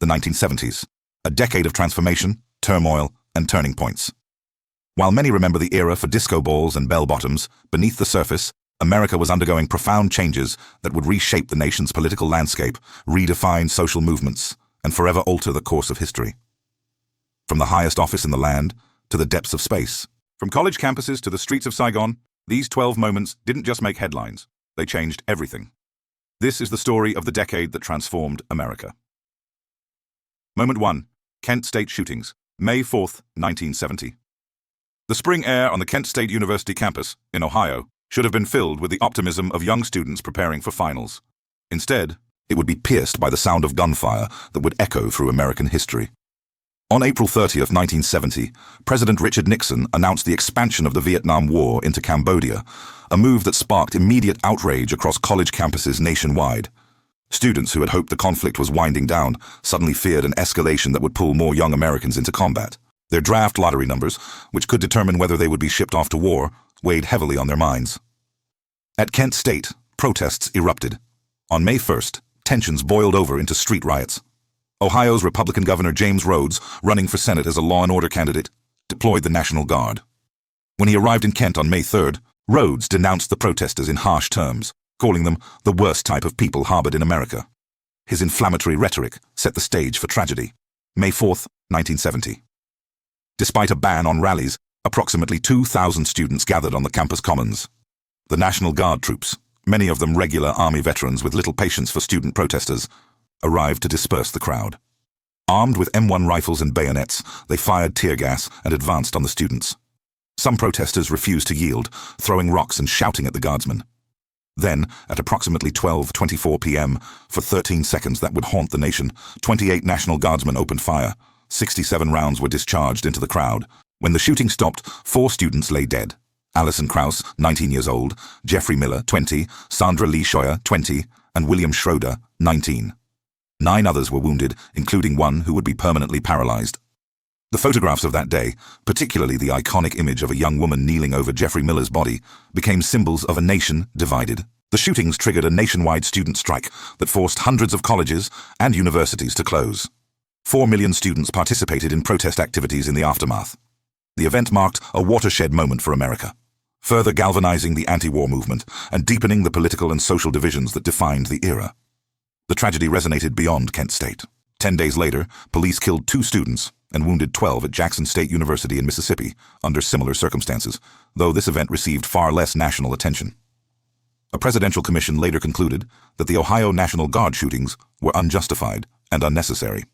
The 1970s, a decade of transformation, turmoil, and turning points. While many remember the era for disco balls and bell-bottoms, beneath the surface, America was undergoing profound changes that would reshape the nation's political landscape, redefine social movements, and forever alter the course of history. From the highest office in the land to the depths of space, from college campuses to the streets of Saigon, these 12 moments didn't just make headlines, they changed everything. This is the story of the decade that transformed America. Moment 1. Kent State shootings, May 4, 1970. The spring air on the Kent State University campus in Ohio should have been filled with the optimism of young students preparing for finals. Instead, it would be pierced by the sound of gunfire that would echo through American history. On April 30, 1970, President Richard Nixon announced the expansion of the Vietnam War into Cambodia, a move that sparked immediate outrage across college campuses nationwide. Students who had hoped the conflict was winding down suddenly feared an escalation that would pull more young Americans into combat. Their draft lottery numbers, which could determine whether they would be shipped off to war, weighed heavily on their minds. At Kent State, protests erupted. On May 1st, tensions boiled over into street riots. Ohio's Republican Governor James Rhodes, running for Senate as a law and order candidate, deployed the National Guard. When he arrived in Kent on May 3rd, Rhodes denounced the protesters in harsh terms, calling them the worst type of people harbored in America. His inflammatory rhetoric set the stage for tragedy. May 4th, 1970. Despite a ban on rallies, approximately 2,000 students gathered on the campus commons. The National Guard troops, many of them regular Army veterans with little patience for student protesters, arrived to disperse the crowd. Armed with M1 rifles and bayonets, they fired tear gas and advanced on the students. Some protesters refused to yield, throwing rocks and shouting at the guardsmen. Then, at approximately 12:24 p.m., for 13 seconds that would haunt the nation, 28 National Guardsmen opened fire. 67 rounds were discharged into the crowd. When the shooting stopped, 4 students lay dead. Allison Krauss, 19 years old, Jeffrey Miller, 20, Sandra Lee Scheuer, 20, and William Schroeder, 19. 9 others were wounded, including one who would be permanently paralyzed. The photographs of that day, particularly the iconic image of a young woman kneeling over Jeffrey Miller's body, became symbols of a nation divided. The shootings triggered a nationwide student strike that forced hundreds of colleges and universities to close. 4 million students participated in protest activities in the aftermath. The event marked a watershed moment for America, further galvanizing the anti-war movement and deepening the political and social divisions that defined the era. The tragedy resonated beyond Kent State. 10 days later, police killed 2 students and wounded 12 at Jackson State University in Mississippi under similar circumstances, though this event received far less national attention. A presidential commission later concluded that the Ohio National Guard shootings were unjustified and unnecessary.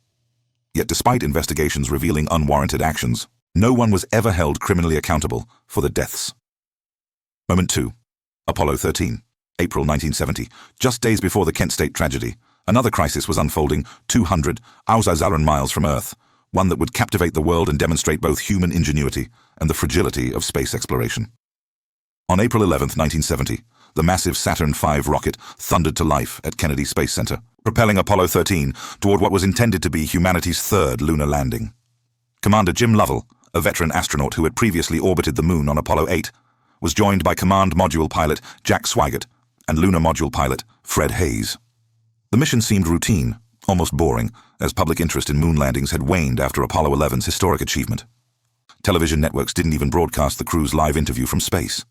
Yet despite investigations revealing unwarranted actions, no one was ever held criminally accountable for the deaths. Moment 2. Apollo 13, April 1970. Just days before the Kent State tragedy, another crisis was unfolding 200,000 miles from Earth, one that would captivate the world and demonstrate both human ingenuity and the fragility of space exploration. On April 11, 1970, the massive Saturn V rocket thundered to life at Kennedy Space Center, propelling Apollo 13 toward what was intended to be humanity's 3rd lunar landing. Commander Jim Lovell, a veteran astronaut who had previously orbited the moon on Apollo 8, was joined by Command Module pilot Jack Swigert and Lunar Module pilot Fred Hayes. The mission seemed routine, almost boring, as public interest in moon landings had waned after Apollo 11's historic achievement. Television networks didn't even broadcast the crew's live interview from space.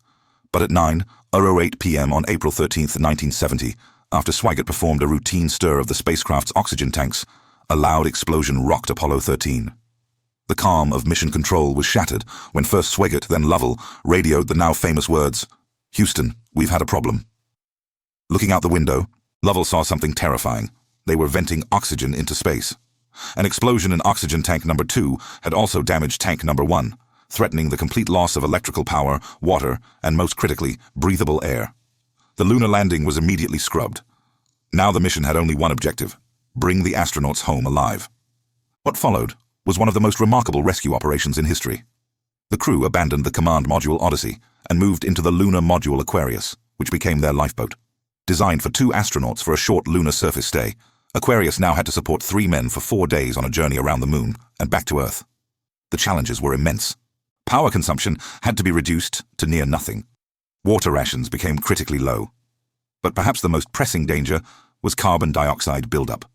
But at 9:08 p.m. on April 13, 1970, after Swigert performed a routine stir of the spacecraft's oxygen tanks, a loud explosion rocked Apollo 13. The calm of mission control was shattered when first Swigert, then Lovell, radioed the now famous words, "Houston, we've had a problem." Looking out the window, Lovell saw something terrifying. They were venting oxygen into space. An explosion in oxygen tank number 2 had also damaged tank number 1, threatening the complete loss of electrical power, water, and most critically, breathable air. The lunar landing was immediately scrubbed. Now the mission had only one objective: bring the astronauts home alive. What followed was one of the most remarkable rescue operations in history. The crew abandoned the command module Odyssey and moved into the lunar module Aquarius, which became their lifeboat. Designed for 2 astronauts for a short lunar surface stay, Aquarius now had to support 3 men for 4 days on a journey around the moon and back to Earth. The challenges were immense. Power consumption had to be reduced to near nothing. Water rations became critically low. But perhaps the most pressing danger was carbon dioxide buildup.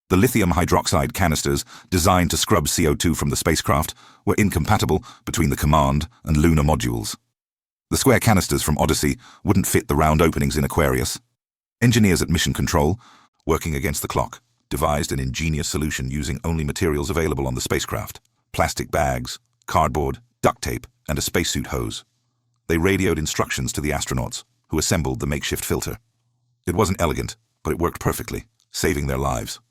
The lithium hydroxide canisters, designed to scrub CO2 from the spacecraft, were incompatible between the command and lunar modules. The square canisters from Odyssey wouldn't fit the round openings in Aquarius. Engineers at Mission Control, working against the clock, devised an ingenious solution using only materials available on the spacecraft: plastic bags, cardboard, duct tape, and a spacesuit hose. They radioed instructions to the astronauts, who assembled the makeshift filter. It wasn't elegant, but it worked perfectly, saving their lives.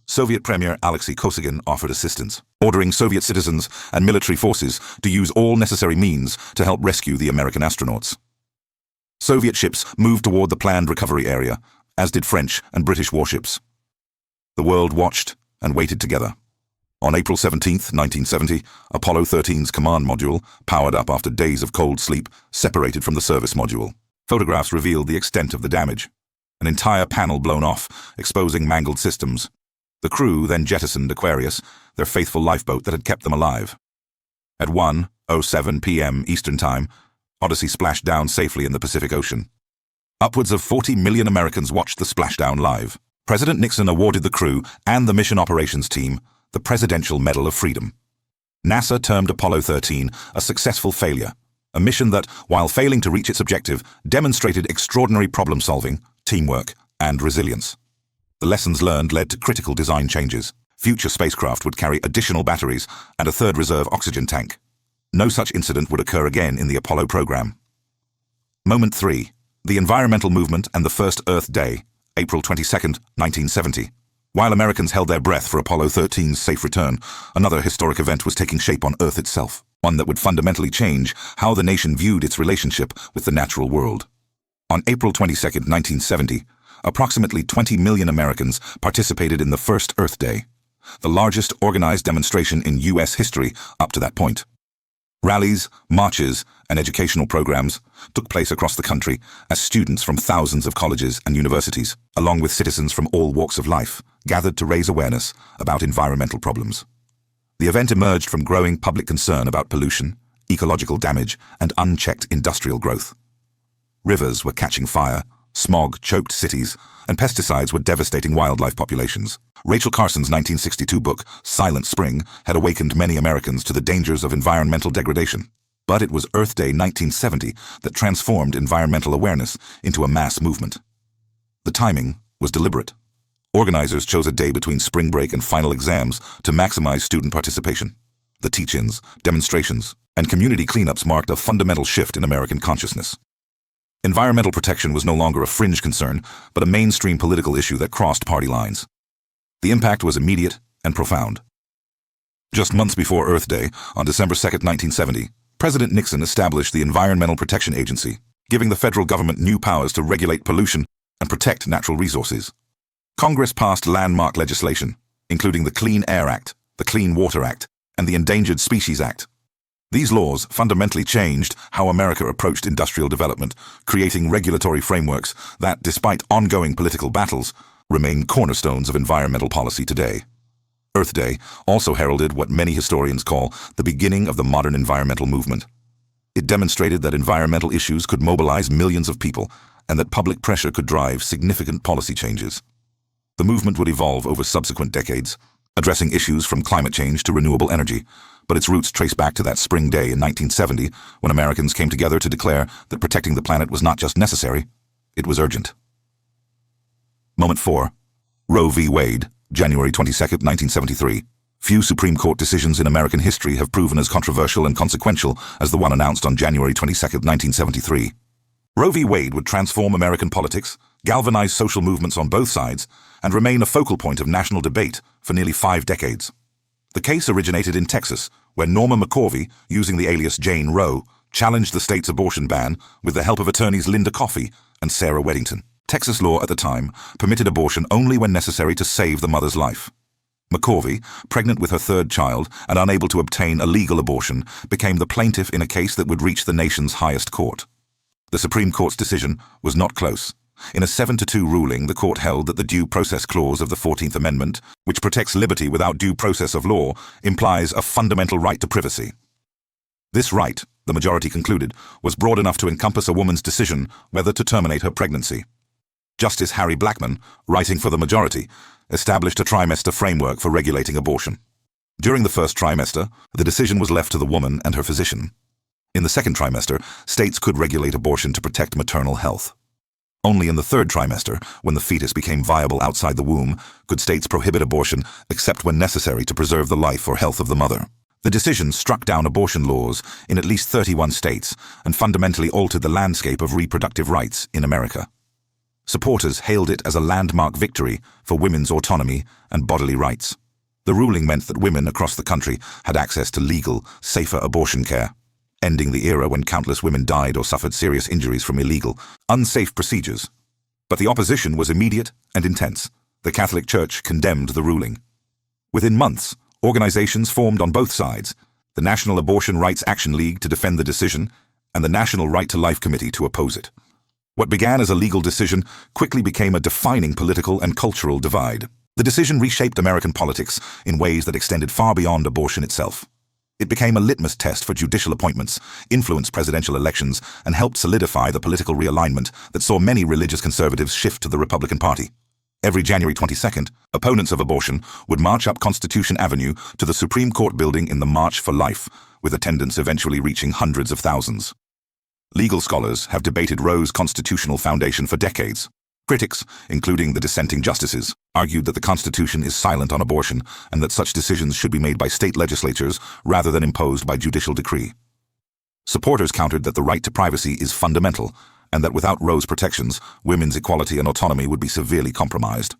Soviet Premier Alexei Kosygin offered assistance, ordering Soviet citizens and military forces to use all necessary means to help rescue the American astronauts. Soviet ships moved toward the planned recovery area, as did French and British warships. The world watched and waited together. On April 17, 1970, Apollo 13's command module, powered up after days of cold sleep, separated from the service module. Photographs revealed the extent of the damage. An entire panel blown off, exposing mangled systems. The crew then jettisoned Aquarius, their faithful lifeboat that had kept them alive. At 1:07 p.m. Eastern Time, Odyssey splashed down safely in the Pacific Ocean. Upwards of 40 million Americans watched the splashdown live. President Nixon awarded the crew and the mission operations team the Presidential Medal of Freedom. NASA termed Apollo 13 a successful failure, a mission that, while failing to reach its objective, demonstrated extraordinary problem-solving, teamwork, and resilience. The lessons learned led to critical design changes. Future spacecraft would carry additional batteries and a third reserve oxygen tank. No such incident would occur again in the Apollo program. Moment 3. The environmental movement and the first Earth Day, April 22, 1970. While Americans held their breath for Apollo 13's safe return, another historic event was taking shape on Earth itself, one that would fundamentally change how the nation viewed its relationship with the natural world. On April 22, 1970, approximately 20 million Americans participated in the first Earth Day, the largest organized demonstration in U.S. history up to that point. Rallies, marches, and educational programs took place across the country as students from thousands of colleges and universities, along with citizens from all walks of life, gathered to raise awareness about environmental problems. The event emerged from growing public concern about pollution, ecological damage, and unchecked industrial growth. Rivers were catching fire, smog choked cities, and pesticides were devastating wildlife populations. Rachel Carson's 1962 book, Silent Spring, had awakened many Americans to the dangers of environmental degradation. But it was Earth Day 1970 that transformed environmental awareness into a mass movement. The timing was deliberate. Organizers chose a day between spring break and final exams to maximize student participation. The teach-ins, demonstrations, and community cleanups marked a fundamental shift in American consciousness. Environmental protection was no longer a fringe concern, but a mainstream political issue that crossed party lines. The impact was immediate and profound. Just months before Earth Day, on December 2, 1970, President Nixon established the Environmental Protection Agency, giving the federal government new powers to regulate pollution and protect natural resources. Congress passed landmark legislation, including the Clean Air Act, the Clean Water Act, and the Endangered Species Act. These laws fundamentally changed how America approached industrial development, creating regulatory frameworks that, despite ongoing political battles, remain cornerstones of environmental policy today. Earth Day also heralded what many historians call the beginning of the modern environmental movement. It demonstrated that environmental issues could mobilize millions of people and that public pressure could drive significant policy changes. The movement would evolve over subsequent decades, addressing issues from climate change to renewable energy, but its roots trace back to that spring day in 1970 when Americans came together to declare that protecting the planet was not just necessary, it was urgent. Moment 4. Roe v. Wade, January 22, 1973. Few Supreme Court decisions in American history have proven as controversial and consequential as the one announced on January 22, 1973. Roe v. Wade would transform American politics, galvanize social movements on both sides, and remain a focal point of national debate for nearly 5 decades. The case originated in Texas, where Norma McCorvey, using the alias Jane Roe, challenged the state's abortion ban with the help of attorneys Linda Coffey and Sarah Weddington. Texas law at the time permitted abortion only when necessary to save the mother's life. McCorvey, pregnant with her 3rd child and unable to obtain a legal abortion, became the plaintiff in a case that would reach the nation's highest court. The Supreme Court's decision was not close. In a 7-2 ruling, the court held that the Due Process Clause of the 14th Amendment, which protects liberty without due process of law, implies a fundamental right to privacy. This right, the majority concluded, was broad enough to encompass a woman's decision whether to terminate her pregnancy. Justice Harry Blackmun, writing for the majority, established a trimester framework for regulating abortion. During the first trimester, the decision was left to the woman and her physician. In the second trimester, states could regulate abortion to protect maternal health. Only in the third trimester, when the fetus became viable outside the womb, could states prohibit abortion except when necessary to preserve the life or health of the mother. The decision struck down abortion laws in at least 31 states and fundamentally altered the landscape of reproductive rights in America. Supporters hailed it as a landmark victory for women's autonomy and bodily rights. The ruling meant that women across the country had access to legal, safer abortion care, ending the era when countless women died or suffered serious injuries from illegal, unsafe procedures. But the opposition was immediate and intense. The Catholic Church condemned the ruling. Within months, organizations formed on both sides: the National Abortion Rights Action League to defend the decision, and the National Right to Life Committee to oppose it. What began as a legal decision quickly became a defining political and cultural divide. The decision reshaped American politics in ways that extended far beyond abortion itself. It became a litmus test for judicial appointments, influenced presidential elections, and helped solidify the political realignment that saw many religious conservatives shift to the Republican Party. Every January 22nd, opponents of abortion would march up Constitution Avenue to the Supreme Court building in the March for Life, with attendance eventually reaching hundreds of thousands. Legal scholars have debated Roe's constitutional foundation for decades. Critics, including the dissenting justices, argued that the Constitution is silent on abortion and that such decisions should be made by state legislatures rather than imposed by judicial decree. Supporters countered that the right to privacy is fundamental and that without Roe's protections, women's equality and autonomy would be severely compromised.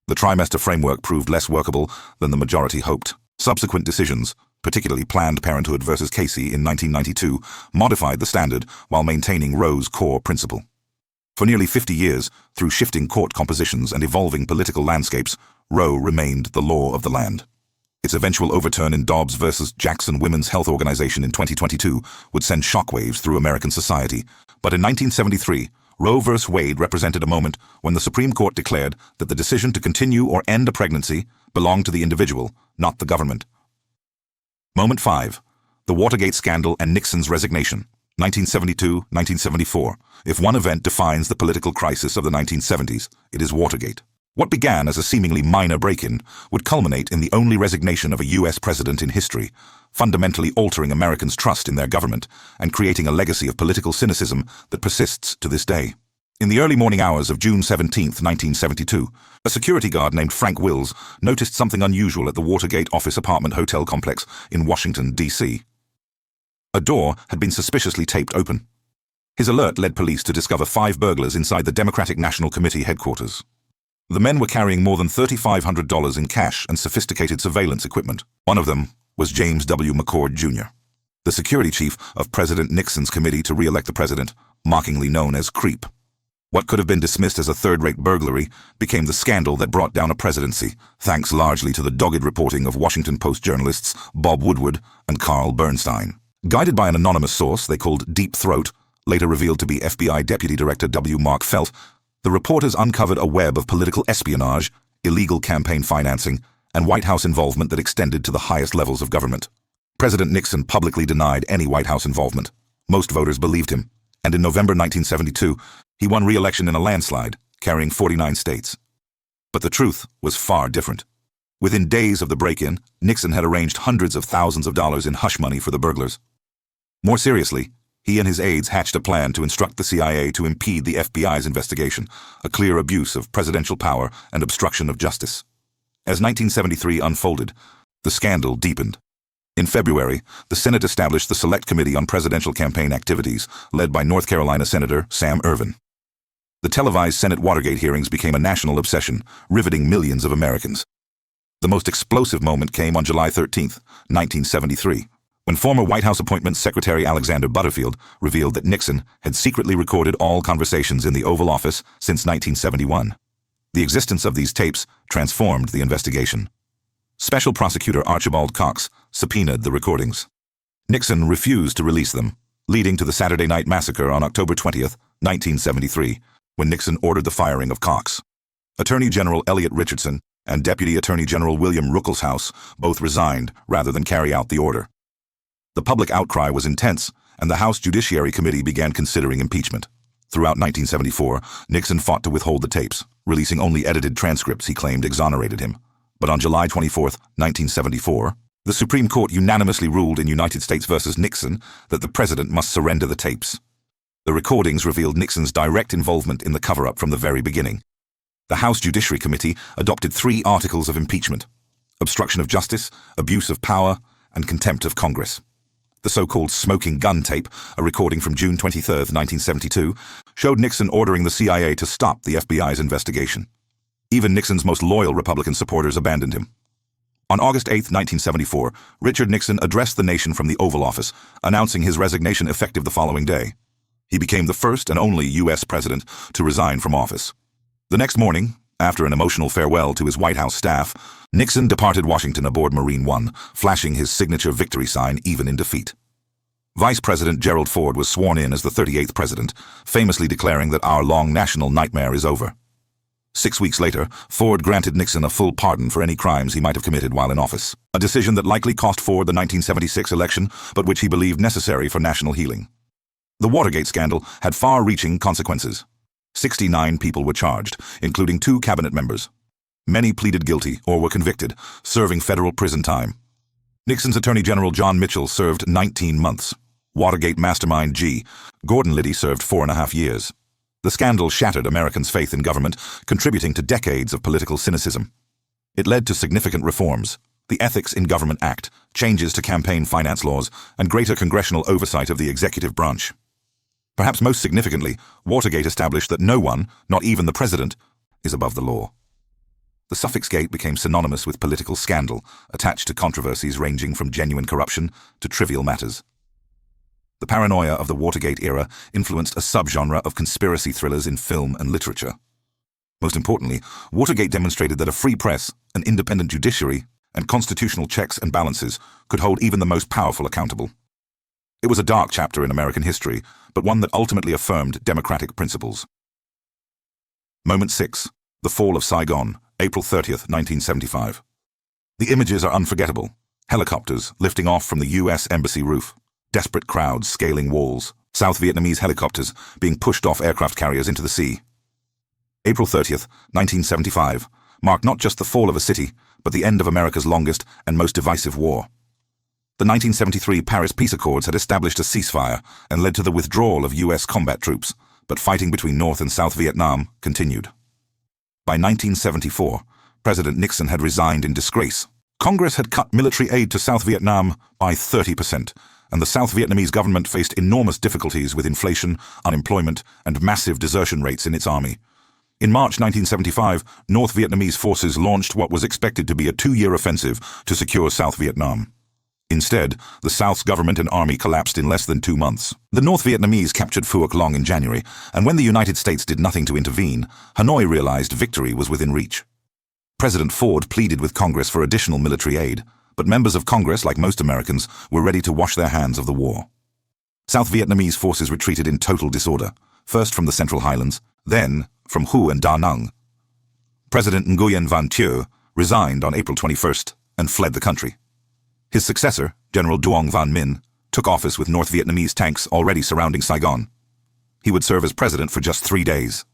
The trimester framework proved less workable than the majority hoped. Subsequent decisions, particularly Planned Parenthood versus Casey in 1992, modified the standard while maintaining Roe's core principle. For nearly 50 years, through shifting court compositions and evolving political landscapes, Roe remained the law of the land. Its eventual overturn in Dobbs versus Jackson Women's Health Organization in 2022 would send shockwaves through American society. But in 1973, Roe v. Wade represented a moment when the Supreme Court declared that the decision to continue or end a pregnancy belonged to the individual, not the government. Moment 5. The Watergate Scandal and Nixon's Resignation. 1972-1974. If one event defines the political crisis of the 1970s, it is Watergate. What began as a seemingly minor break-in would culminate in the only resignation of a U.S. president in history, fundamentally altering Americans' trust in their government and creating a legacy of political cynicism that persists to this day. In the early morning hours of June 17, 1972, a security guard named Frank Wills noticed something unusual at the Watergate office apartment hotel complex in Washington, D.C. A door had been suspiciously taped open. His alert led police to discover 5 burglars inside the Democratic National Committee headquarters. The men were carrying more than $3,500 in cash and sophisticated surveillance equipment. One of them was James W. McCord, Jr., the security chief of President Nixon's Committee to Re-elect the President, mockingly known as CREEP. What could have been dismissed as a third-rate burglary became the scandal that brought down a presidency, thanks largely to the dogged reporting of Washington Post journalists Bob Woodward and Carl Bernstein. Guided by an anonymous source they called Deep Throat, later revealed to be FBI Deputy Director W. Mark Felt, the reporters uncovered a web of political espionage, illegal campaign financing, and White House involvement that extended to the highest levels of government. President Nixon publicly denied any White House involvement. Most voters believed him, and in November 1972, he won re-election in a landslide, carrying 49 states. But the truth was far different. Within days of the break-in, Nixon had arranged hundreds of thousands of dollars in hush money for the burglars. More seriously, he and his aides hatched a plan to instruct the CIA to impede the FBI's investigation, a clear abuse of presidential power and obstruction of justice. As 1973 unfolded, the scandal deepened. In February, the Senate established the Select Committee on Presidential Campaign Activities, led by North Carolina Senator Sam Ervin. The televised Senate Watergate hearings became a national obsession, riveting millions of Americans. The most explosive moment came on July 13, 1973, when former White House Appointments Secretary Alexander Butterfield revealed that Nixon had secretly recorded all conversations in the Oval Office since 1971. The existence of these tapes transformed the investigation. Special Prosecutor Archibald Cox subpoenaed the recordings. Nixon refused to release them, leading to the Saturday Night Massacre on October 20, 1973, when Nixon ordered the firing of Cox. Attorney General Elliot Richardson and Deputy Attorney General William Ruckelshaus both resigned rather than carry out the order. The public outcry was intense, and the House Judiciary Committee began considering impeachment. Throughout 1974, Nixon fought to withhold the tapes, releasing only edited transcripts he claimed exonerated him. But on July 24, 1974, the Supreme Court unanimously ruled in United States v. Nixon that the president must surrender the tapes. The recordings revealed Nixon's direct involvement in the cover-up from the very beginning. The House Judiciary Committee adopted 3 articles of impeachment: obstruction of justice, abuse of power, and contempt of Congress. The so-called smoking gun tape, a recording from June 23, 1972, showed Nixon ordering the CIA to stop the FBI's investigation. Even Nixon's most loyal Republican supporters abandoned him. On August 8, 1974, Richard Nixon addressed the nation from the Oval Office, announcing his resignation effective the following day. He became the first and only U.S. president to resign from office. The next morning, after an emotional farewell to his White House staff, Nixon departed Washington aboard Marine One, flashing his signature victory sign even in defeat. Vice President Gerald Ford was sworn in as the 38th president, famously declaring that our long national nightmare is over. 6 weeks later, Ford granted Nixon a full pardon for any crimes he might have committed while in office, a decision that likely cost Ford the 1976 election, but which he believed necessary for national healing. The Watergate scandal had far-reaching consequences. 69 people were charged, including 2 cabinet members. Many pleaded guilty or were convicted, serving federal prison time. Nixon's Attorney General John Mitchell served 19 months. Watergate mastermind G. Gordon Liddy served 4.5 years. The scandal shattered Americans' faith in government, contributing to decades of political cynicism. It led to significant reforms: the Ethics in Government Act, changes to campaign finance laws, and greater congressional oversight of the executive branch. Perhaps most significantly, Watergate established that no one, not even the president, is above the law. The suffix gate became synonymous with political scandal, attached to controversies ranging from genuine corruption to trivial matters. The paranoia of the Watergate era influenced a subgenre of conspiracy thrillers in film and literature. Most importantly, Watergate demonstrated that a free press, an independent judiciary, and constitutional checks and balances could hold even the most powerful accountable. It was a dark chapter in American history, but one that ultimately affirmed democratic principles. Moment 6. The Fall of Saigon, April 30, 1975. The images are unforgettable. Helicopters lifting off from the U.S. Embassy roof. Desperate crowds scaling walls. South Vietnamese helicopters being pushed off aircraft carriers into the sea. April 30, 1975, marked not just the fall of a city, but the end of America's longest and most divisive war. The 1973 Paris Peace Accords had established a ceasefire and led to the withdrawal of U.S. combat troops, but fighting between North and South Vietnam continued. By 1974, President Nixon had resigned in disgrace. Congress had cut military aid to South Vietnam by 30%, and the South Vietnamese government faced enormous difficulties with inflation, unemployment, and massive desertion rates in its army. In March 1975, North Vietnamese forces launched what was expected to be a 2-year offensive to secure South Vietnam. Instead, the South's government and army collapsed in less than 2 months. The North Vietnamese captured Phuoc Long in January, and when the United States did nothing to intervene, Hanoi realized victory was within reach. President Ford pleaded with Congress for additional military aid, but members of Congress, like most Americans, were ready to wash their hands of the war. South Vietnamese forces retreated in total disorder, first from the Central Highlands, then from Hue and Da Nang. President Nguyen Van Thieu resigned on April 21st and fled the country. His successor, General Duong Van Minh, took office with North Vietnamese tanks already surrounding Saigon. He would serve as president for just 3 days.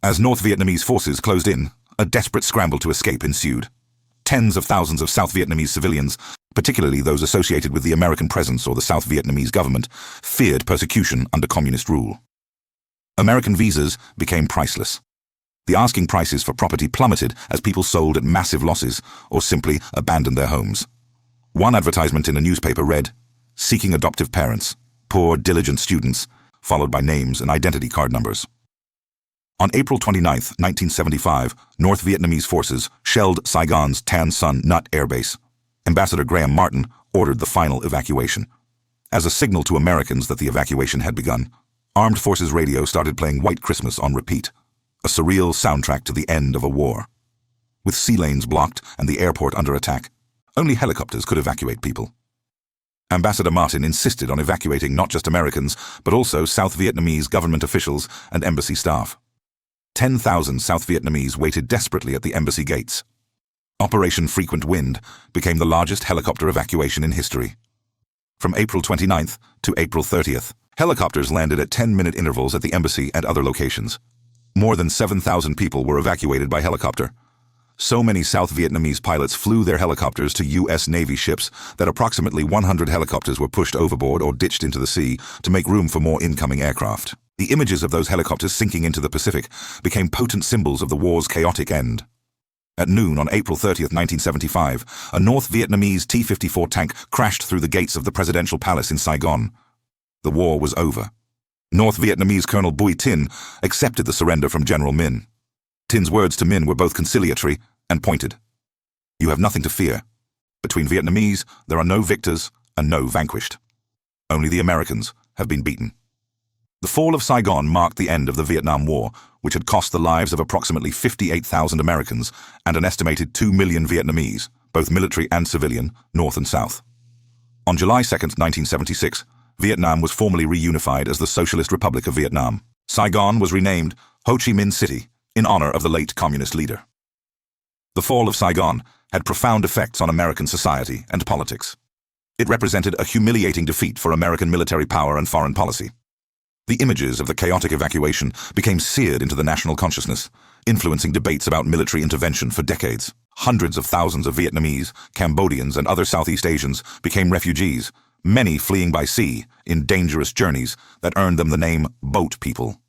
As North Vietnamese forces closed in, a desperate scramble to escape ensued. Tens of thousands of South Vietnamese civilians, particularly those associated with the American presence or the South Vietnamese government, feared persecution under communist rule. American visas became priceless. The asking prices for property plummeted as people sold at massive losses or simply abandoned their homes. One advertisement in a newspaper read, "Seeking adoptive parents, poor, diligent students," followed by names and identity card numbers. On April 29, 1975, North Vietnamese forces shelled Saigon's Tan Son Nut Air Base. Ambassador Graham Martin ordered the final evacuation. As a signal to Americans that the evacuation had begun, Armed Forces Radio started playing White Christmas on repeat, a surreal soundtrack to the end of a war. With sea lanes blocked and the airport under attack, only helicopters could evacuate people. Ambassador Martin insisted on evacuating not just Americans, but also South Vietnamese government officials and embassy staff. 10,000 South Vietnamese waited desperately at the embassy gates. Operation Frequent Wind became the largest helicopter evacuation in history. From April 29th to April 30th, Helicopters landed at 10-minute intervals at the embassy and other locations. More than 7,000 people were evacuated by helicopter. So many South Vietnamese pilots flew their helicopters to U.S. Navy ships that approximately 100 helicopters were pushed overboard or ditched into the sea to make room for more incoming aircraft. The images of those helicopters sinking into the Pacific became potent symbols of the war's chaotic end. At noon on April 30, 1975, a North Vietnamese T-54 tank crashed through the gates of the presidential palace in Saigon. The war was over. North Vietnamese Colonel Bui Tin accepted the surrender from General Minh. Tin's words to Minh were both conciliatory and pointed. "You have nothing to fear. Between Vietnamese, there are no victors and no vanquished. Only the Americans have been beaten." The fall of Saigon marked the end of the Vietnam War, which had cost the lives of approximately 58,000 Americans and an estimated 2 million Vietnamese, both military and civilian, North and South. On July 2, 1976, Vietnam was formally reunified as the Socialist Republic of Vietnam. Saigon was renamed Ho Chi Minh City in honor of the late communist leader. The fall of Saigon had profound effects on American society and politics. It represented a humiliating defeat for American military power and foreign policy. The images of the chaotic evacuation became seared into the national consciousness, influencing debates about military intervention for decades. Hundreds of thousands of Vietnamese, Cambodians, and other Southeast Asians became refugees, many fleeing by sea in dangerous journeys that earned them the name Boat People.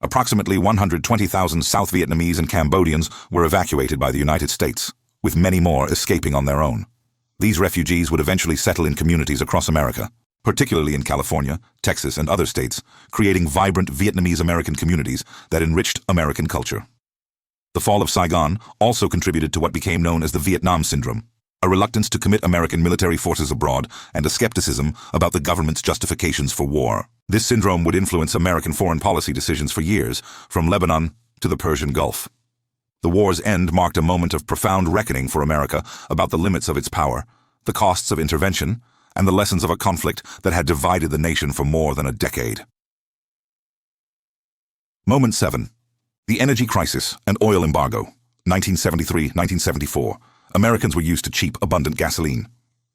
Approximately 120,000 South Vietnamese and Cambodians were evacuated by the United States, with many more escaping on their own. These refugees would eventually settle in communities across America, particularly in California, Texas, and other states, creating vibrant Vietnamese-American communities that enriched American culture. The fall of Saigon also contributed to what became known as the Vietnam Syndrome, a reluctance to commit American military forces abroad and a skepticism about the government's justifications for war. This syndrome would influence American foreign policy decisions for years, from Lebanon to the Persian Gulf. The war's end marked a moment of profound reckoning for America about the limits of its power, the costs of intervention, and the lessons of a conflict that had divided the nation for more than a decade. Moment 7. The energy crisis and oil embargo, 1973-1974. Americans were used to cheap, abundant gasoline.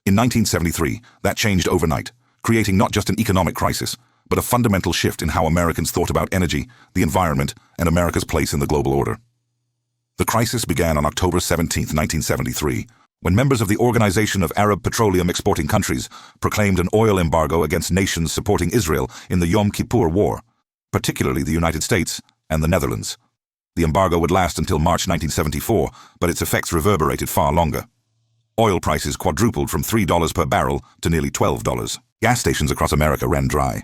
In 1973, that changed overnight, creating not just an economic crisis, but a fundamental shift in how Americans thought about energy, the environment, and America's place in the global order. The crisis began on October 17, 1973, when members of the Organization of Arab Petroleum Exporting Countries proclaimed an oil embargo against nations supporting Israel in the Yom Kippur War, particularly the United States and the Netherlands. The embargo would last until March 1974, but its effects reverberated far longer. Oil prices quadrupled from $3 per barrel to nearly $12. Gas stations across America ran dry.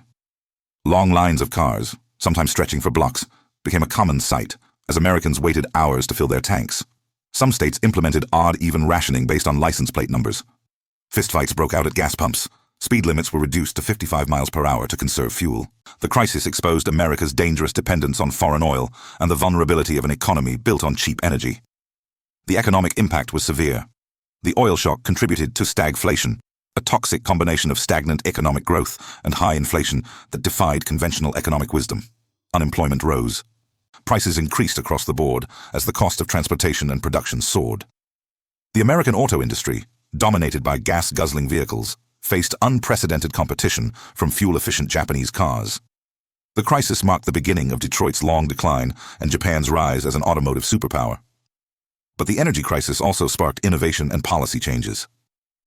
Long lines of cars, sometimes stretching for blocks, became a common sight as Americans waited hours to fill their tanks. Some states implemented odd-even rationing based on license plate numbers. Fistfights broke out at gas pumps. Speed limits were reduced to 55 miles per hour to conserve fuel. The crisis exposed America's dangerous dependence on foreign oil and the vulnerability of an economy built on cheap energy. The economic impact was severe. The oil shock contributed to stagflation, a toxic combination of stagnant economic growth and high inflation that defied conventional economic wisdom. Unemployment rose. Prices increased across the board as the cost of transportation and production soared. The American auto industry, dominated by gas-guzzling vehicles, faced unprecedented competition from fuel-efficient Japanese cars. The crisis marked the beginning of Detroit's long decline and Japan's rise as an automotive superpower. But the energy crisis also sparked innovation and policy changes.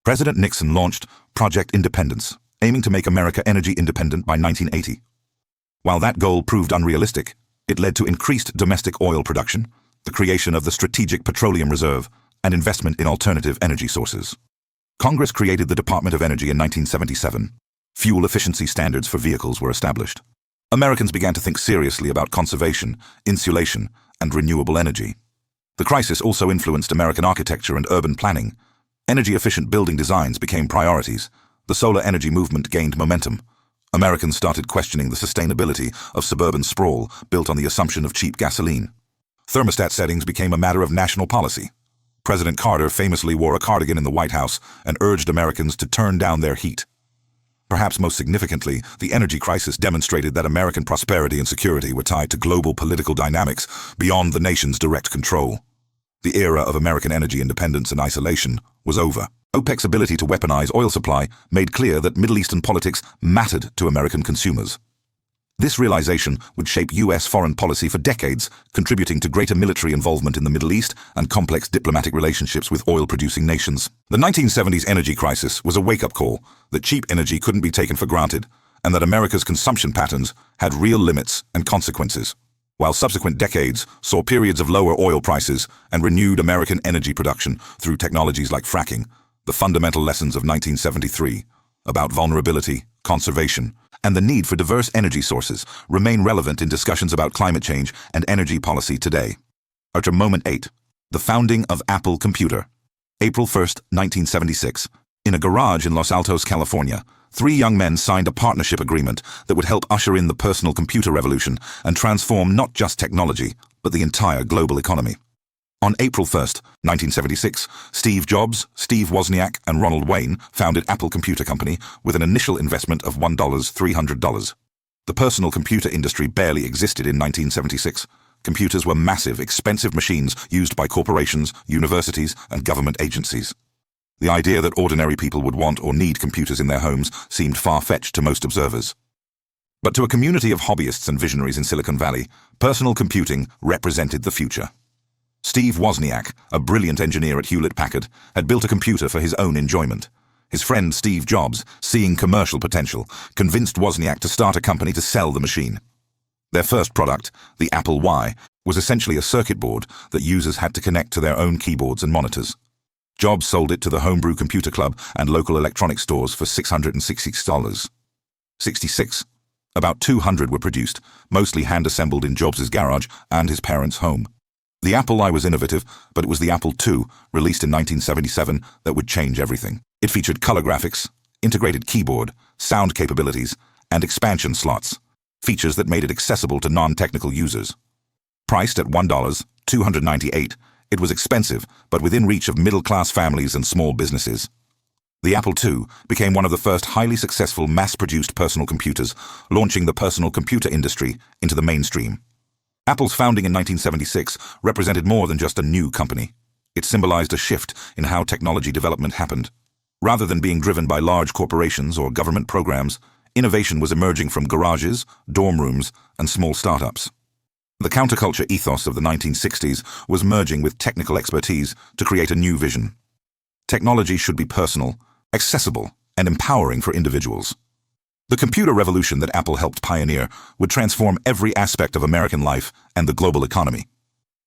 President Nixon launched Project Independence, aiming to make America energy independent by 1980. While that goal proved unrealistic, it led to increased domestic oil production, the creation of the Strategic Petroleum Reserve, and investment in alternative energy sources. Congress created the Department of Energy in 1977. Fuel efficiency standards for vehicles were established. Americans began to think seriously about conservation, insulation, and renewable energy. The crisis also influenced American architecture and urban planning. Energy-efficient building designs became priorities. The solar energy movement gained momentum. Americans started questioning the sustainability of suburban sprawl built on the assumption of cheap gasoline. Thermostat settings became a matter of national policy. President Carter famously wore a cardigan in the White House and urged Americans to turn down their heat. Perhaps most significantly, the energy crisis demonstrated that American prosperity and security were tied to global political dynamics beyond the nation's direct control. The era of American energy independence and isolation was over. OPEC's ability to weaponize oil supply made clear that Middle Eastern politics mattered to American consumers. This realization would shape U.S. foreign policy for decades, contributing to greater military involvement in the Middle East and complex diplomatic relationships with oil-producing nations. The 1970s energy crisis was a wake-up call that cheap energy couldn't be taken for granted, and that America's consumption patterns had real limits and consequences. While subsequent decades saw periods of lower oil prices and renewed American energy production through technologies like fracking, the fundamental lessons of 1973 about vulnerability, conservation, and the need for diverse energy sources remain relevant in discussions about climate change and energy policy today. Archer Moment 8. The founding of Apple Computer. April 1, 1976. In a garage in Los Altos, California, 3 young men signed a partnership agreement that would help usher in the personal computer revolution and transform not just technology, but the entire global economy. On April 1, 1976, Steve Jobs, Steve Wozniak, and Ronald Wayne founded Apple Computer Company with an initial investment of $300. The personal computer industry barely existed in 1976. Computers were massive, expensive machines used by corporations, universities, and government agencies. The idea that ordinary people would want or need computers in their homes seemed far-fetched to most observers. But to a community of hobbyists and visionaries in Silicon Valley, personal computing represented the future. Steve Wozniak, a brilliant engineer at Hewlett-Packard, had built a computer for his own enjoyment. His friend Steve Jobs, seeing commercial potential, convinced Wozniak to start a company to sell the machine. Their first product, the Apple I, was essentially a circuit board that users had to connect to their own keyboards and monitors. Jobs sold it to the Homebrew Computer Club and local electronics stores for $666. 66. About 200 were produced, mostly hand-assembled in Jobs' garage and his parents' home. The Apple I was innovative, but it was the Apple II, released in 1977, that would change everything. It featured color graphics, integrated keyboard, sound capabilities, and expansion slots, features that made it accessible to non-technical users. Priced at $1,298, it was expensive, but within reach of middle-class families and small businesses. The Apple II became one of the first highly successful mass-produced personal computers, launching the personal computer industry into the mainstream. Apple's founding in 1976 represented more than just a new company. It symbolized a shift in how technology development happened. Rather than being driven by large corporations or government programs, innovation was emerging from garages, dorm rooms, and small startups. The counterculture ethos of the 1960s was merging with technical expertise to create a new vision. Technology should be personal, accessible, and empowering for individuals. The computer revolution that Apple helped pioneer would transform every aspect of American life and the global economy.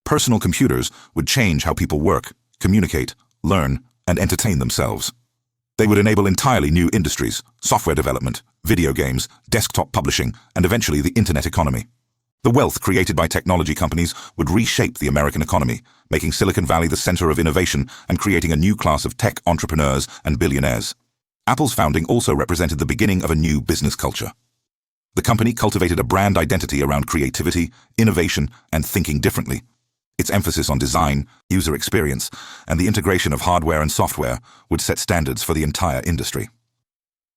Personal computers would change how people work, communicate, learn, and entertain themselves. They would enable entirely new industries: software development, video games, desktop publishing, and eventually the internet economy. The wealth created by technology companies would reshape the American economy, making Silicon Valley the center of innovation and creating a new class of tech entrepreneurs and billionaires. Apple's founding also represented the beginning of a new business culture. The company cultivated a brand identity around creativity, innovation, and thinking differently. Its emphasis on design, user experience, and the integration of hardware and software would set standards for the entire industry.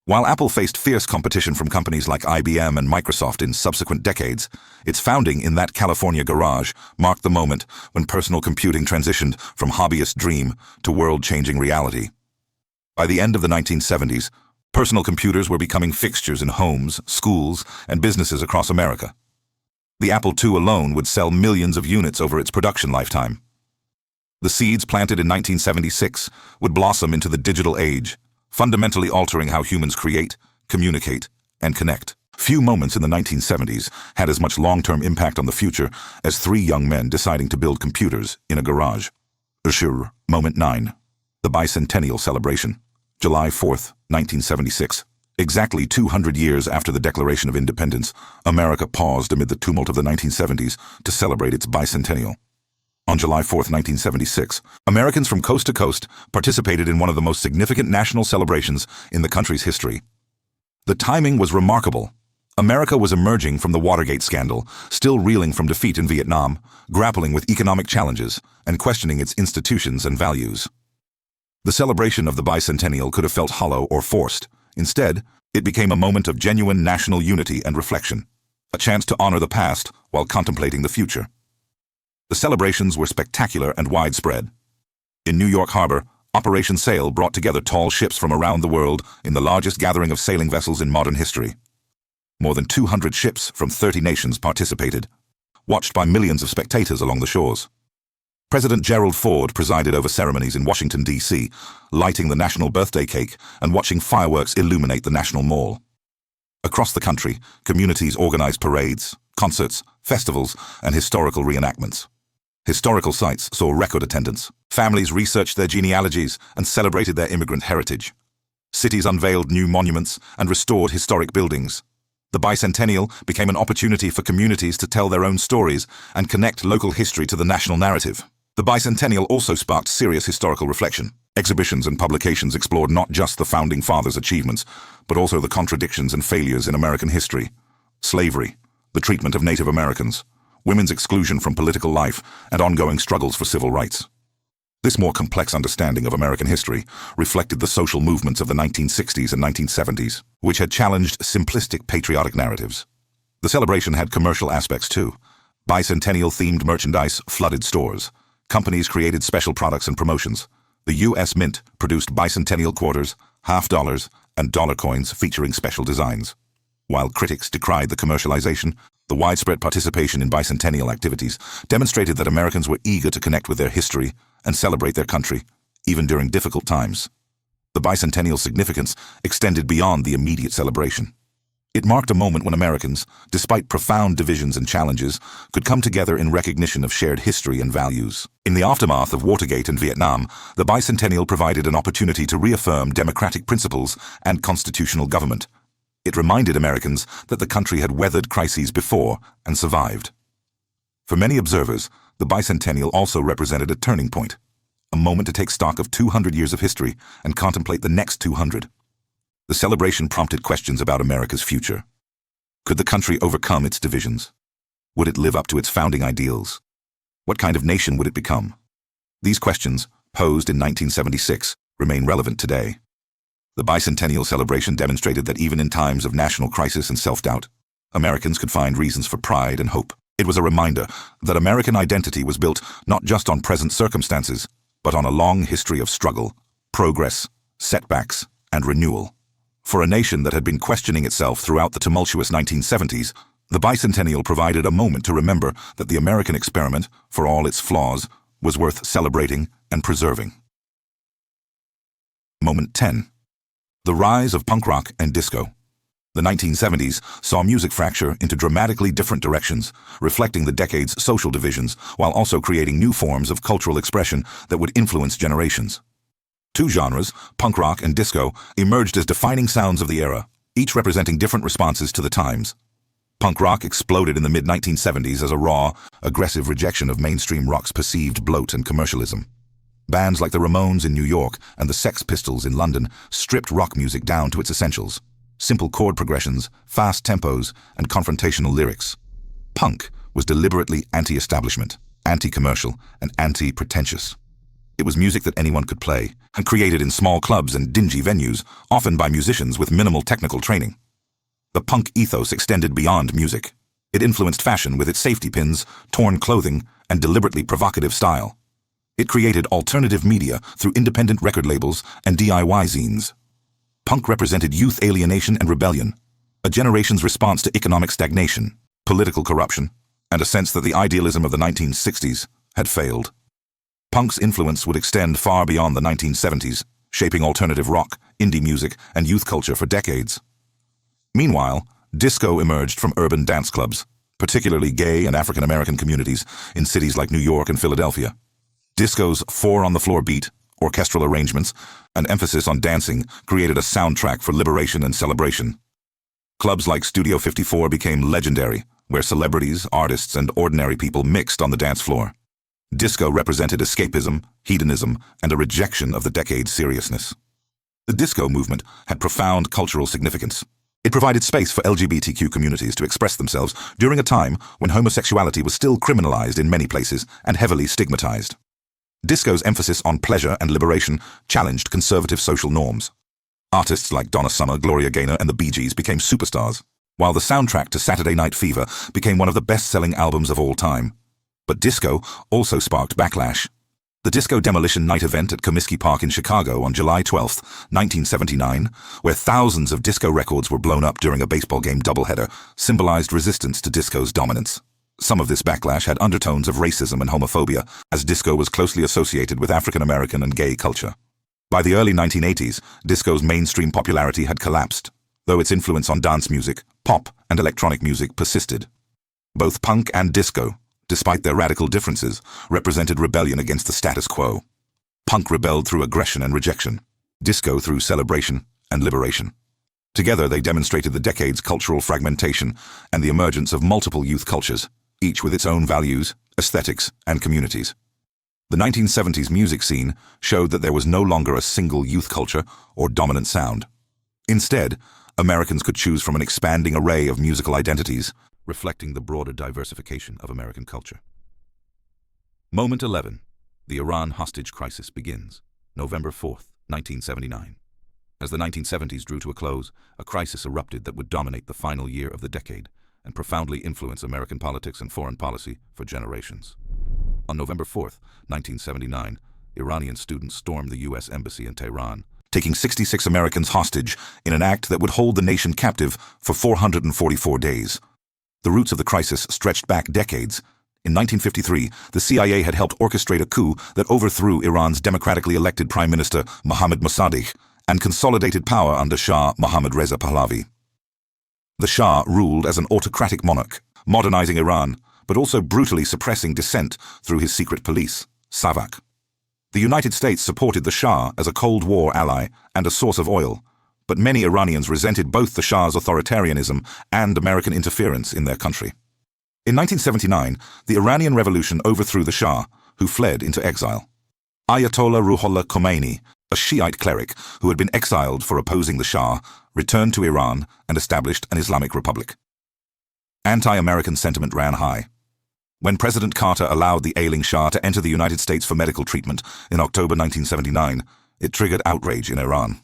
While Apple faced fierce competition from companies like IBM and Microsoft in subsequent decades, its founding in that California garage marked the moment when personal computing transitioned from hobbyist dream to world-changing reality. By the end of the 1970s, personal computers were becoming fixtures in homes, schools, and businesses across America. The Apple II alone would sell millions of units over its production lifetime. The seeds planted in 1976 would blossom into the digital age, fundamentally altering how humans create, communicate, and connect. Few moments in the 1970s had as much long-term impact on the future as 3 young men deciding to build computers in a garage. Moment 9. The Bicentennial Celebration. July 4th, 1976. Exactly 200 years after the Declaration of Independence, America paused amid the tumult of the 1970s to celebrate its bicentennial. On July 4th, 1976, Americans from coast to coast participated in one of the most significant national celebrations in the country's history. The timing was remarkable. America was emerging from the Watergate scandal, still reeling from defeat in Vietnam, grappling with economic challenges, and questioning its institutions and values. The celebration of the bicentennial could have felt hollow or forced. Instead, it became a moment of genuine national unity and reflection, a chance to honor the past while contemplating the future. The celebrations were spectacular and widespread. In New York Harbor, Operation Sail brought together tall ships from around the world in the largest gathering of sailing vessels in modern history. More than 200 ships from 30 nations participated, watched by millions of spectators along the shores. President Gerald Ford presided over ceremonies in Washington, D.C., lighting the national birthday cake and watching fireworks illuminate the National Mall. Across the country, communities organized parades, concerts, festivals, and historical reenactments. Historical sites saw record attendance. Families researched their genealogies and celebrated their immigrant heritage. Cities unveiled new monuments and restored historic buildings. The bicentennial became an opportunity for communities to tell their own stories and connect local history to the national narrative. The bicentennial also sparked serious historical reflection. Exhibitions and publications explored not just the Founding Fathers' achievements, but also the contradictions and failures in American history. Slavery, the treatment of Native Americans, women's exclusion from political life, and ongoing struggles for civil rights. This more complex understanding of American history reflected the social movements of the 1960s and 1970s, which had challenged simplistic patriotic narratives. The celebration had commercial aspects too. Bicentennial-themed merchandise flooded stores. Companies created special products and promotions. The U.S. Mint produced bicentennial quarters, half dollars, and dollar coins featuring special designs. While critics decried the commercialization, the widespread participation in bicentennial activities demonstrated that Americans were eager to connect with their history and celebrate their country, even during difficult times. The bicentennial significance extended beyond the immediate celebration. It marked a moment when Americans, despite profound divisions and challenges, could come together in recognition of shared history and values. In the aftermath of Watergate and Vietnam, the bicentennial provided an opportunity to reaffirm democratic principles and constitutional government. It reminded Americans that the country had weathered crises before and survived. For many observers, the bicentennial also represented a turning point, a moment to take stock of 200 years of history and contemplate the next 200. The celebration prompted questions about America's future. Could the country overcome its divisions? Would it live up to its founding ideals? What kind of nation would it become? These questions, posed in 1976, remain relevant today. The bicentennial celebration demonstrated that even in times of national crisis and self-doubt, Americans could find reasons for pride and hope. It was a reminder that American identity was built not just on present circumstances, but on a long history of struggle, progress, setbacks, and renewal. For a nation that had been questioning itself throughout the tumultuous 1970s, the bicentennial provided a moment to remember that the American experiment, for all its flaws, was worth celebrating and preserving. Moment 10. The rise of punk rock and disco. The 1970s saw music fracture into dramatically different directions, reflecting the decade's social divisions while also creating new forms of cultural expression that would influence generations. Two genres, punk rock and disco, emerged as defining sounds of the era, each representing different responses to the times. Punk rock exploded in the mid-1970s as a raw, aggressive rejection of mainstream rock's perceived bloat and commercialism. Bands like the Ramones in New York and the Sex Pistols in London stripped rock music down to its essentials: simple chord progressions, fast tempos, and confrontational lyrics. Punk was deliberately anti-establishment, anti-commercial, and anti-pretentious. It was music that anyone could play, and created in small clubs and dingy venues, often by musicians with minimal technical training. The punk ethos extended beyond music. It influenced fashion with its safety pins, torn clothing, and deliberately provocative style. It created alternative media through independent record labels and DIY zines. Punk represented youth alienation and rebellion, a generation's response to economic stagnation, political corruption, and a sense that the idealism of the 1960s had failed. Punk's influence would extend far beyond the 1970s, shaping alternative rock, indie music, and youth culture for decades. Meanwhile, disco emerged from urban dance clubs, particularly gay and African-American communities in cities like New York and Philadelphia. Disco's four-on-the-floor beat, orchestral arrangements, and emphasis on dancing created a soundtrack for liberation and celebration. Clubs like Studio 54 became legendary, where celebrities, artists, and ordinary people mixed on the dance floor. Disco represented escapism, hedonism, and a rejection of the decade's seriousness. The disco movement had profound cultural significance. It provided space for LGBTQ communities to express themselves during a time when homosexuality was still criminalized in many places and heavily stigmatized. Disco's emphasis on pleasure and liberation challenged conservative social norms. Artists like Donna Summer, Gloria Gaynor, and the Bee Gees became superstars, while the soundtrack to Saturday Night Fever became one of the best-selling albums of all time. But disco also sparked backlash. The Disco Demolition Night event at Comiskey Park in Chicago on July 12, 1979, where thousands of disco records were blown up during a baseball game doubleheader, symbolized resistance to disco's dominance. Some of this backlash had undertones of racism and homophobia, as disco was closely associated with African American and gay culture. By the early 1980s, disco's mainstream popularity had collapsed, though its influence on dance music, pop, and electronic music persisted. Both punk and disco, despite their radical differences, represented rebellion against the status quo. Punk rebelled through aggression and rejection, disco through celebration and liberation. Together they demonstrated the decade's cultural fragmentation and the emergence of multiple youth cultures, each with its own values, aesthetics, and communities. The 1970s music scene showed that there was no longer a single youth culture or dominant sound. Instead, Americans could choose from an expanding array of musical identities, reflecting the broader diversification of American culture. Moment 11. The Iran hostage crisis begins, November 4th, 1979. As the 1970s drew to a close, a crisis erupted that would dominate the final year of the decade and profoundly influence American politics and foreign policy for generations. On November 4th, 1979, Iranian students stormed the U.S. Embassy in Tehran, taking 66 Americans hostage in an act that would hold the nation captive for 444 days. The roots of the crisis stretched back decades. In 1953, the CIA had helped orchestrate a coup that overthrew Iran's democratically elected Prime Minister Mohammad Mossadegh and consolidated power under Shah Mohammad Reza Pahlavi. The Shah ruled as an autocratic monarch, modernizing Iran, but also brutally suppressing dissent through his secret police, Savak. The United States supported the Shah as a Cold War ally and a source of oil, but many Iranians resented both the Shah's authoritarianism and American interference in their country. In 1979, the Iranian Revolution overthrew the Shah, who fled into exile. Ayatollah Ruhollah Khomeini, a Shiite cleric who had been exiled for opposing the Shah, returned to Iran and established an Islamic republic. Anti-American sentiment ran high. When President Carter allowed the ailing Shah to enter the United States for medical treatment in October 1979, it triggered outrage in Iran.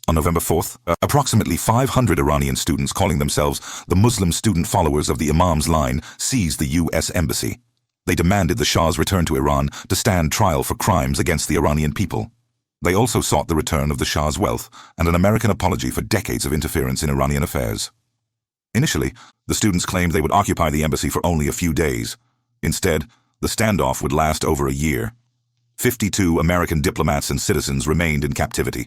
On November 4th, approximately 500 Iranian students calling themselves the Muslim student followers of the Imam's line seized the U.S. Embassy. They demanded the Shah's return to Iran to stand trial for crimes against the Iranian people. They also sought the return of the Shah's wealth and an American apology for decades of interference in Iranian affairs. Initially, the students claimed they would occupy the embassy for only a few days. Instead, the standoff would last over a year. 52 American diplomats and citizens remained in captivity.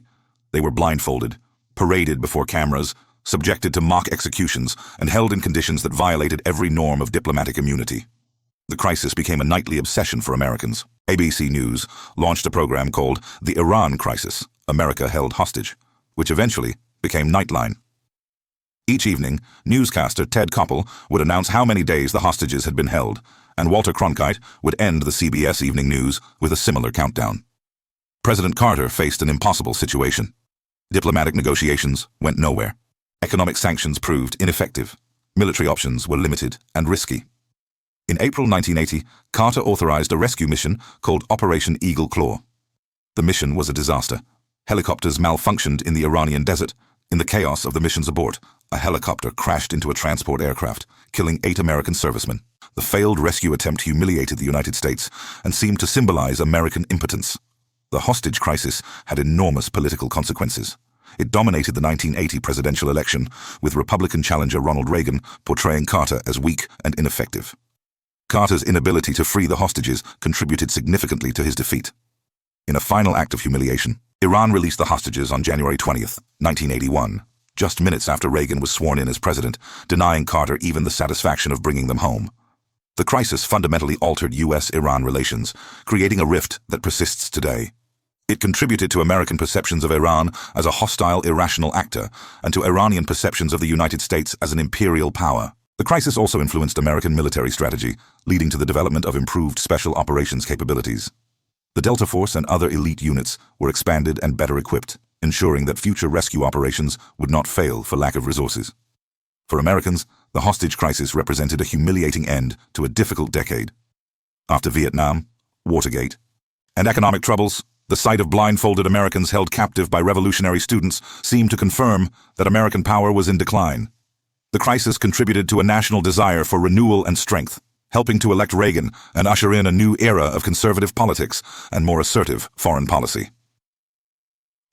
They were blindfolded, paraded before cameras, subjected to mock executions, and held in conditions that violated every norm of diplomatic immunity. The crisis became a nightly obsession for Americans. ABC News launched a program called The Iran Crisis, America Held Hostage, which eventually became Nightline. Each evening, newscaster Ted Koppel would announce how many days the hostages had been held, and Walter Cronkite would end the CBS Evening News with a similar countdown. President Carter faced an impossible situation. Diplomatic negotiations went nowhere. Economic sanctions proved ineffective. Military options were limited and risky. In April 1980, Carter authorized a rescue mission called Operation Eagle Claw. The mission was a disaster. Helicopters malfunctioned in the Iranian desert. In the chaos of the mission's abort, a helicopter crashed into a transport aircraft, killing 8 American servicemen. The failed rescue attempt humiliated the United States and seemed to symbolize American impotence. The hostage crisis had enormous political consequences. It dominated the 1980 presidential election, with Republican challenger Ronald Reagan portraying Carter as weak and ineffective. Carter's inability to free the hostages contributed significantly to his defeat. In a final act of humiliation, Iran released the hostages on January 20th, 1981, just minutes after Reagan was sworn in as president, denying Carter even the satisfaction of bringing them home. The crisis fundamentally altered U.S.-Iran relations, creating a rift that persists today. It contributed to American perceptions of Iran as a hostile, irrational actor, and to Iranian perceptions of the United States as an imperial power. The crisis also influenced American military strategy, leading to the development of improved special operations capabilities. The Delta Force and other elite units were expanded and better equipped, ensuring that future rescue operations would not fail for lack of resources. For Americans, the hostage crisis represented a humiliating end to a difficult decade. After Vietnam, Watergate, and economic troubles, the sight of blindfolded Americans held captive by revolutionary students seemed to confirm that American power was in decline. The crisis contributed to a national desire for renewal and strength. helping to elect Reagan and usher in a new era of conservative politics and more assertive foreign policy.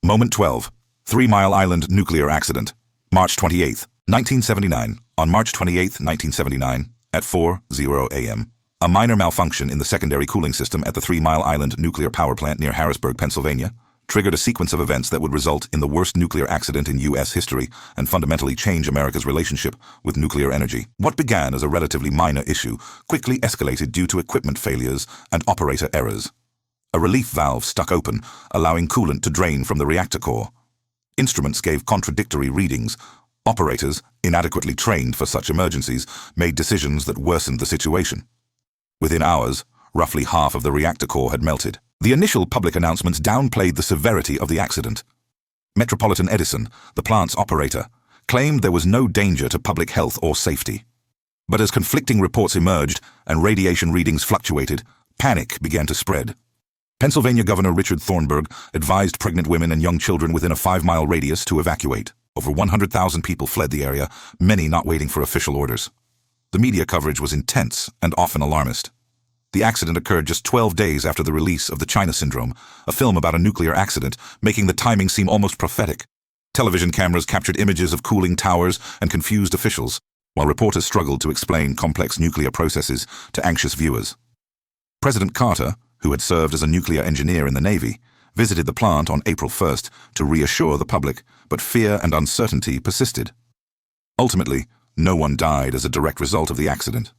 Moment 12. 3 Mile Island nuclear accident. March 28, 1979. On March 28, 1979, at 4:00 a.m., a minor malfunction in the secondary cooling system at the 3 Mile Island nuclear power plant near Harrisburg, Pennsylvania, triggered a sequence of events that would result in the worst nuclear accident in U.S. history and fundamentally change America's relationship with nuclear energy. What began as a relatively minor issue quickly escalated due to equipment failures and operator errors. A relief valve stuck open, allowing coolant to drain from the reactor core. Instruments gave contradictory readings. Operators, inadequately trained for such emergencies, made decisions that worsened the situation. Within hours, roughly half of the reactor core had melted. The initial public announcements downplayed the severity of the accident. Metropolitan Edison, the plant's operator, claimed there was no danger to public health or safety. But as conflicting reports emerged and radiation readings fluctuated, panic began to spread. Pennsylvania Governor Richard Thornburg advised pregnant women and young children within a 5-mile radius to evacuate. Over 100,000 people fled the area, many not waiting for official orders. The media coverage was intense and often alarmist. The accident occurred just 12 days after the release of The China Syndrome, a film about a nuclear accident, making the timing seem almost prophetic. Television cameras captured images of cooling towers and confused officials, while reporters struggled to explain complex nuclear processes to anxious viewers. President Carter, who had served as a nuclear engineer in the Navy, visited the plant on April 1st to reassure the public, but fear and uncertainty persisted. Ultimately, no one died as a direct result of the accident.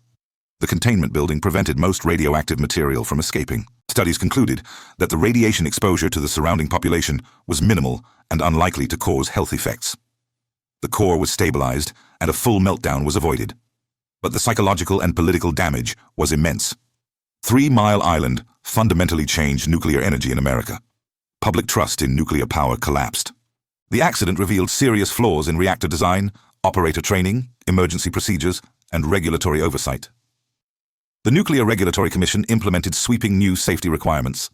The containment building prevented most radioactive material from escaping. Studies concluded that the radiation exposure to the surrounding population was minimal and unlikely to cause health effects. The core was stabilized and a full meltdown was avoided. But the psychological and political damage was immense. 3 Mile Island fundamentally changed nuclear energy in America. Public trust in nuclear power collapsed. The accident revealed serious flaws in reactor design, operator training, emergency procedures, and regulatory oversight. The Nuclear Regulatory Commission implemented sweeping new safety requirements.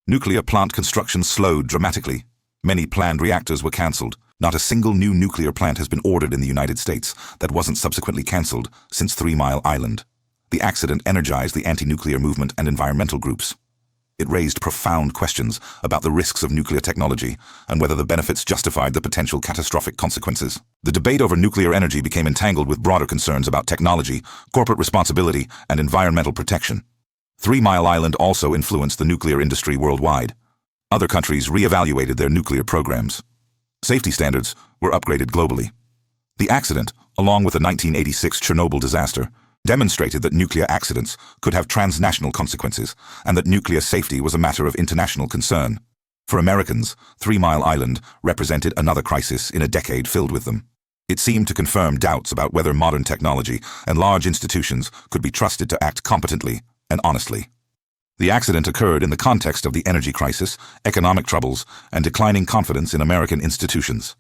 Nuclear plant construction slowed dramatically. Many planned reactors were cancelled. Not a single new nuclear plant has been ordered in the United States that wasn't subsequently cancelled since 3 Mile Island. The accident energized the anti-nuclear movement and environmental groups. It raised profound questions about the risks of nuclear technology and whether the benefits justified the potential catastrophic consequences. The debate over nuclear energy became entangled with broader concerns about technology, corporate responsibility, and environmental protection. 3 Mile Island also influenced the nuclear industry worldwide. Other countries re-evaluated their nuclear programs. Safety standards were upgraded globally. The accident, along with the 1986 Chernobyl disaster, demonstrated that nuclear accidents could have transnational consequences and that nuclear safety was a matter of international concern. For Americans, 3 Mile Island represented another crisis in a decade filled with them. It seemed to confirm doubts about whether modern technology and large institutions could be trusted to act competently and honestly. The accident occurred in the context of the energy crisis, economic troubles, and declining confidence in American institutions.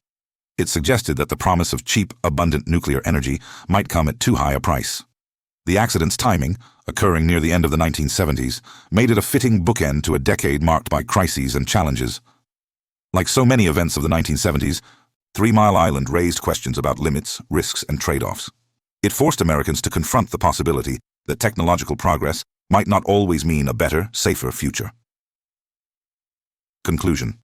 It suggested that the promise of cheap, abundant nuclear energy might come at too high a price. The accident's timing, occurring near the end of the 1970s, made it a fitting bookend to a decade marked by crises and challenges. Like so many events of the 1970s, 3 Mile Island raised questions about limits, risks, and trade-offs. It forced Americans to confront the possibility that technological progress might not always mean a better, safer future. Conclusion.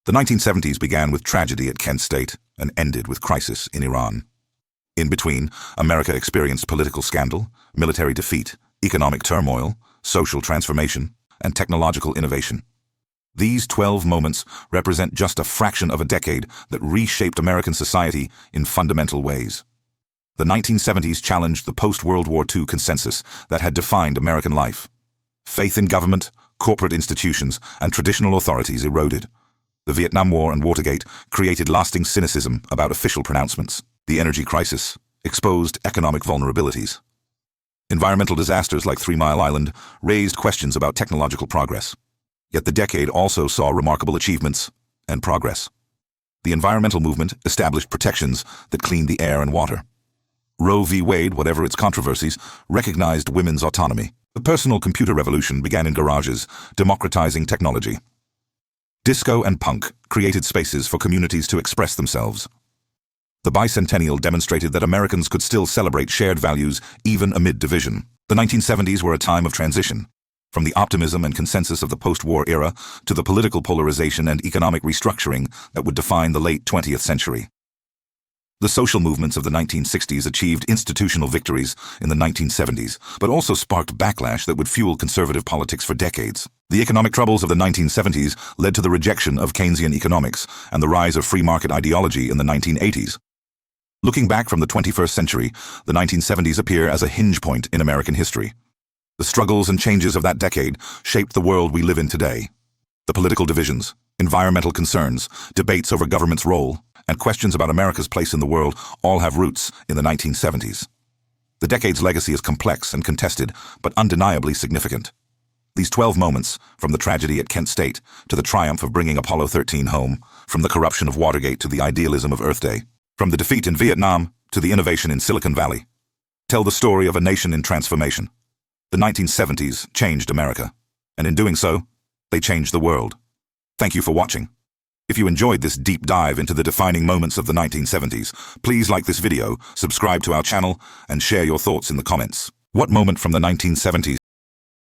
The 1970s began with tragedy at Kent State and ended with crisis in Iran. In between, America experienced political scandal, military defeat, economic turmoil, social transformation, and technological innovation. These 12 moments represent just a fraction of a decade that reshaped American society in fundamental ways. The 1970s challenged the post-World War II consensus that had defined American life. Faith in government, corporate institutions, and traditional authorities eroded. The Vietnam War and Watergate created lasting cynicism about official pronouncements. The energy crisis exposed economic vulnerabilities. Environmental disasters like 3 Mile Island raised questions about technological progress. Yet the decade also saw remarkable achievements and progress. The environmental movement established protections that cleaned the air and water. Roe v. Wade, whatever its controversies, recognized women's autonomy. The personal computer revolution began in garages, democratizing technology. Disco and punk created spaces for communities to express themselves. The bicentennial demonstrated that Americans could still celebrate shared values even amid division. The The 1970s were a time of transition, from the optimism and consensus of the post-war era to the political polarization and economic restructuring that would define the late 20th century. The social movements of the 1960s achieved institutional victories in the 1970s, but also sparked backlash that would fuel conservative politics for decades. The economic troubles of the 1970s led to the rejection of Keynesian economics and the rise of free market ideology in the 1980s. Looking back from the 21st century, the 1970s appear as a hinge point in American history. The struggles and changes of that decade shaped the world we live in today. The political divisions, environmental concerns, debates over government's role, and questions about America's place in the world all have roots in the 1970s. The decade's legacy is complex and contested, but undeniably significant. These 12 moments, from the tragedy at Kent State to the triumph of bringing Apollo 13 home, from the corruption of Watergate to the idealism of Earth Day, from the defeat in Vietnam to the innovation in Silicon Valley, tell the story of a nation in transformation. The 1970s changed America, and in doing so, they changed the world. Thank you for watching. If you enjoyed this deep dive into the defining moments of the 1970s, please like this video, subscribe to our channel, and share your thoughts in the comments. What moment from the 1970s